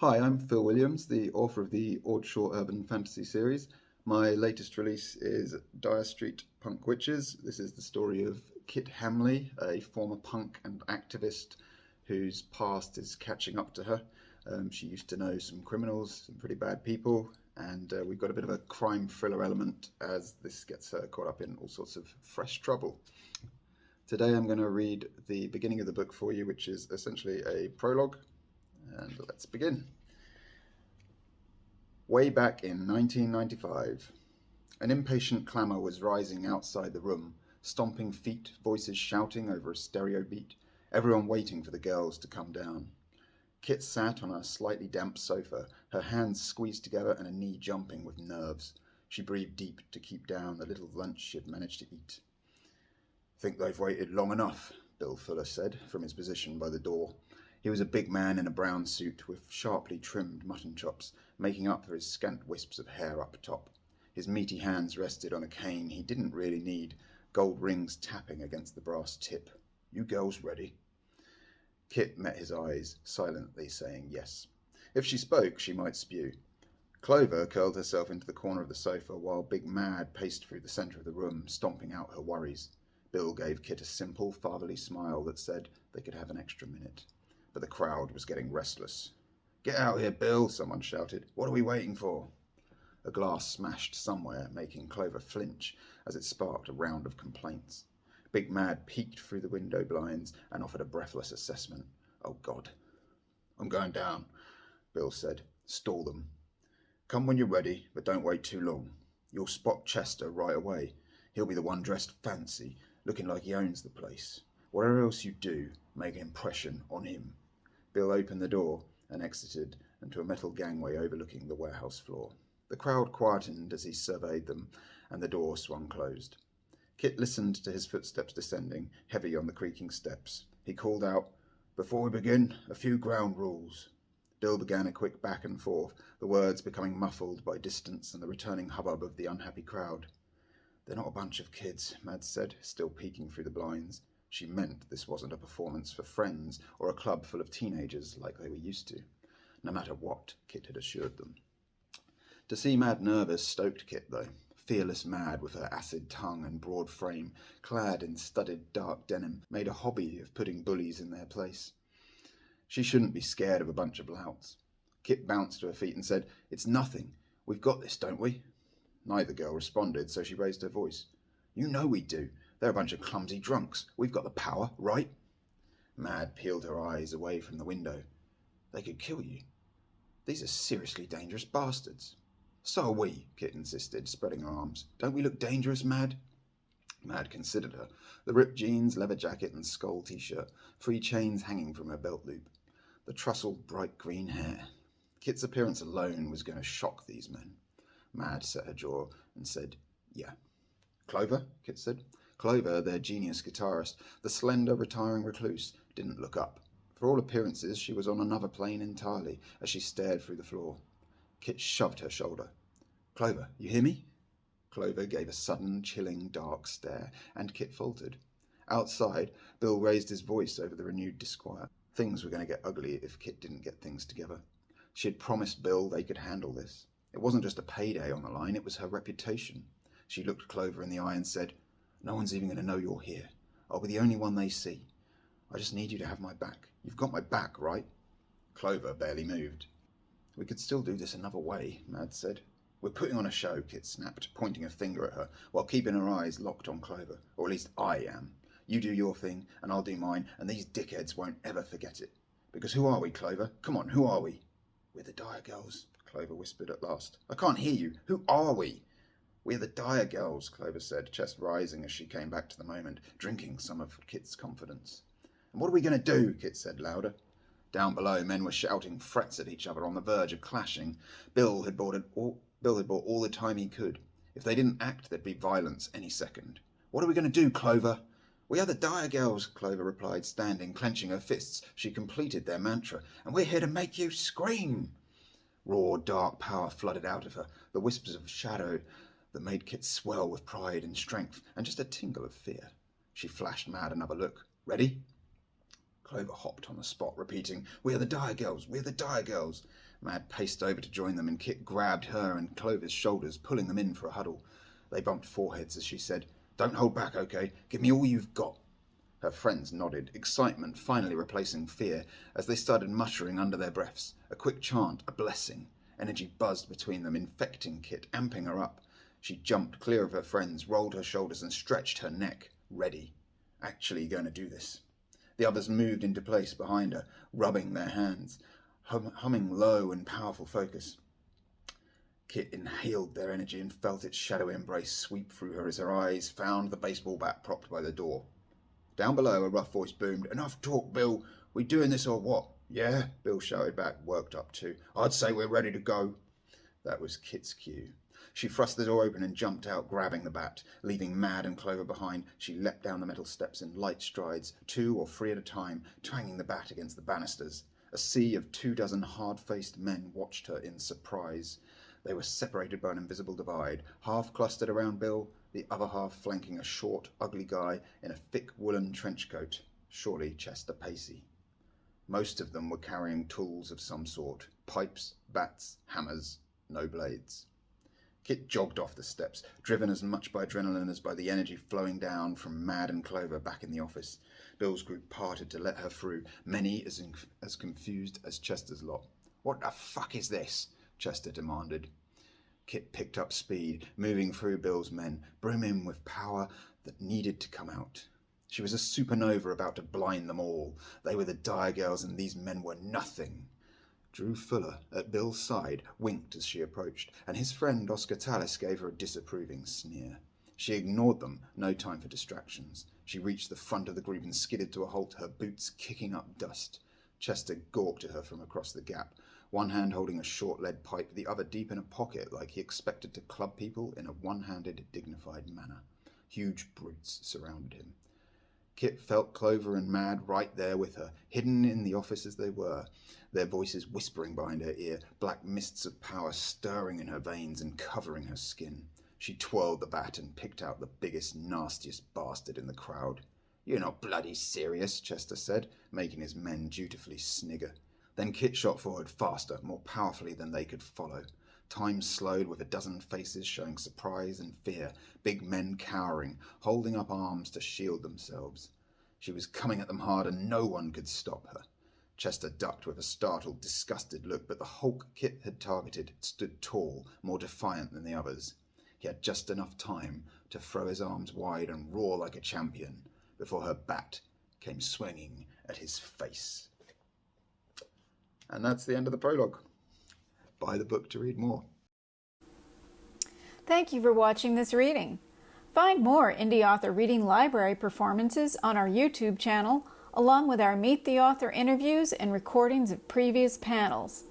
Hi, I'm Phil Williams, the author of the Ordshaw Urban Fantasy series. My latest release is Dyer Punk Witches. This is the story of Kit Hamley, a former punk and activist whose past is catching up to her. She used to know some criminals, some pretty bad people, and we've got a bit of a crime thriller element as this gets her caught up in all sorts of fresh trouble. Today I'm going to read the beginning of the book for you, which is essentially a prologue. And let's begin. Way back in 1995, an impatient clamour was rising outside the room, stomping feet, voices shouting over a stereo beat, everyone waiting for the girls to come down. Kit sat on a slightly damp sofa, her hands squeezed together and a knee jumping with nerves. She breathed deep to keep down the little lunch she had managed to eat. "Think they've waited long enough," Bill Fuller said from his position by the door. He was a big man in a brown suit with sharply trimmed mutton chops, making up for his scant wisps of hair up top. His meaty hands rested on a cane he didn't really need, gold rings tapping against the brass tip. "You girls ready?" Kit met his eyes, silently saying yes. If she spoke, she might spew. Clover curled herself into the corner of the sofa while Big Mad paced through the centre of the room, stomping out her worries. Bill gave Kit a simple, fatherly smile that said they could have an extra minute. But the crowd was getting restless. "Get out here, Bill," someone shouted. "What are we waiting for?" A glass smashed somewhere, making Clover flinch as it sparked a round of complaints. Big Mad peeked through the window blinds and offered a breathless assessment. "Oh, God." "I'm going down," Bill said. "Stall them. Come when you're ready, but don't wait too long. You'll spot Chester right away. He'll be the one dressed fancy, looking like he owns the place. Whatever else you do, make an impression on him." Bill opened the door and exited into a metal gangway overlooking the warehouse floor. The crowd quietened as he surveyed them, and the door swung closed. Kit listened to his footsteps descending, heavy on the creaking steps. He called out, "Before we begin, a few ground rules." Bill began a quick back and forth, the words becoming muffled by distance and the returning hubbub of the unhappy crowd. "They're not a bunch of kids," Mads said, still peeking through the blinds. She meant this wasn't a performance for friends or a club full of teenagers like they were used to. No matter what, Kit had assured them. To see Mad nervous stoked Kit, though. Fearless Mad, with her acid tongue and broad frame, clad in studded dark denim, made a hobby of putting bullies in their place. She shouldn't be scared of a bunch of louts. Kit bounced to her feet and said, "It's nothing. We've got this, don't we?" Neither girl responded, so she raised her voice. "You know we do. They're a bunch of clumsy drunks. We've got the power, right?" Mad peeled her eyes away from the window. "They could kill you. These are seriously dangerous bastards." "So are we," Kit insisted, spreading her arms. "Don't we look dangerous, Mad?" Mad considered her. The ripped jeans, leather jacket and skull t-shirt, 3 chains hanging from her belt loop. The tousled bright green hair. Kit's appearance alone was going to shock these men. Mad set her jaw and said, "Yeah." "Clover?" Kit said. Clover, their genius guitarist, the slender, retiring recluse, didn't look up. For all appearances, she was on another plane entirely as she stared through the floor. Kit shoved her shoulder. "Clover, you hear me?" Clover gave a sudden, chilling, dark stare, and Kit faltered. Outside, Bill raised his voice over the renewed disquiet. Things were going to get ugly if Kit didn't get things together. She had promised Bill they could handle this. It wasn't just a payday on the line, it was her reputation. She looked Clover in the eye and said, "No one's even going to know you're here. I'll be the only one they see. I just need you to have my back. You've got my back, right?" Clover barely moved. "We could still do this another way," Mad said. "We're putting on a show," Kit snapped, pointing a finger at her, while keeping her eyes locked on Clover. "Or at least I am. You do your thing, and I'll do mine, and these dickheads won't ever forget it. Because who are we, Clover? Come on, who are we?" "We're the Dyer girls," Clover whispered at last. "I can't hear you. Who are we?" "We're the Dyer girls," Clover said, chest rising as she came back to the moment, drinking some of Kit's confidence. "And what are we going to do?" Kit said louder. Down below, men were shouting threats at each other on the verge of clashing. Bill had bought all the time he could. If they didn't act, there'd be violence any second. "What are we going to do, Clover?" "We are the Dyer girls," Clover replied, standing, clenching her fists. She completed their mantra. "And we're here to make you scream." Raw, dark power flooded out of her, the whispers of shadow that made Kit swell with pride and strength, and just a tingle of fear. She flashed Mad another look. "Ready?" Clover hopped on the spot, repeating, "We are the Dyer girls, we are the Dyer girls." Mad paced over to join them, and Kit grabbed her and Clover's shoulders, pulling them in for a huddle. They bumped foreheads as she said, "Don't hold back, okay? Give me all you've got." Her friends nodded, excitement finally replacing fear, as they started muttering under their breaths, a quick chant, a blessing. Energy buzzed between them, infecting Kit, amping her up. She jumped clear of her friends, rolled her shoulders, and stretched her neck, ready. Actually going to do this. The others moved into place behind her, rubbing their hands, humming low and powerful focus. Kit inhaled their energy and felt its shadowy embrace sweep through her as her eyes found the baseball bat propped by the door. Down below, a rough voice boomed, "Enough talk, Bill. We doing this or what?" "Yeah," Bill shouted back, worked up too. "I'd say we're ready to go." That was Kit's cue. She thrust the door open and jumped out, grabbing the bat. Leaving Mad and Clover behind, she leapt down the metal steps in light strides, 2 or 3 at a time, twanging the bat against the banisters. A sea of 24 hard-faced men watched her in surprise. They were separated by an invisible divide, half clustered around Bill, the other half flanking a short, ugly guy in a thick woolen trench coat, surely Chester Pacey. Most of them were carrying tools of some sort, pipes, bats, hammers, no blades. Kit jogged off the steps, driven as much by adrenaline as by the energy flowing down from Mad and Clover back in the office. Bill's group parted to let her through, many as confused as Chester's lot. "What the fuck is this?" Chester demanded. Kit picked up speed, moving through Bill's men, brimming with power that needed to come out. She was a supernova about to blind them all. They were the Dyer girls, and these men were nothing. Drew Fuller, at Bill's side, winked as she approached, and his friend Oscar Tallis gave her a disapproving sneer. She ignored them, no time for distractions. She reached the front of the group and skidded to a halt, her boots kicking up dust. Chester gawked at her from across the gap, one hand holding a short lead pipe, the other deep in a pocket like he expected to club people in a one-handed, dignified manner. Huge brutes surrounded him. Kit felt Clover and Mad right there with her, hidden in the office as they were, their voices whispering behind her ear, black mists of power stirring in her veins and covering her skin. She twirled the bat and picked out the biggest, nastiest bastard in the crowd. "You're not bloody serious," Chester said, making his men dutifully snigger. Then Kit shot forward faster, more powerfully than they could follow. Time slowed with a dozen faces showing surprise and fear, big men cowering, holding up arms to shield themselves. She was coming at them hard and no one could stop her. Chester ducked with a startled, disgusted look, but the Hulk Kit had targeted stood tall, more defiant than the others. He had just enough time to throw his arms wide and roar like a champion before her bat came swinging at his face. And that's the end of the prologue. Buy the book to read more. Thank you for watching this reading. Find more Indie Author Reading Library performances on our YouTube channel, along with our Meet the Author interviews and recordings of previous panels.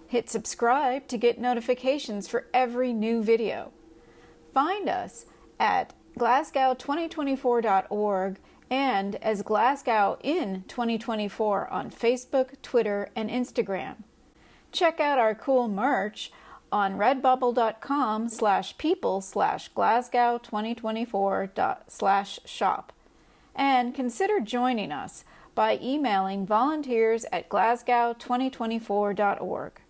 Hit subscribe to get notifications for every new video. Find us at glasgow2024.org and as Glasgow in 2024 on Facebook, Twitter, and Instagram. Check out our cool merch on redbubble.com/people/Glasgow2024/shop. And consider joining us by emailing volunteers@glasgow2024.org.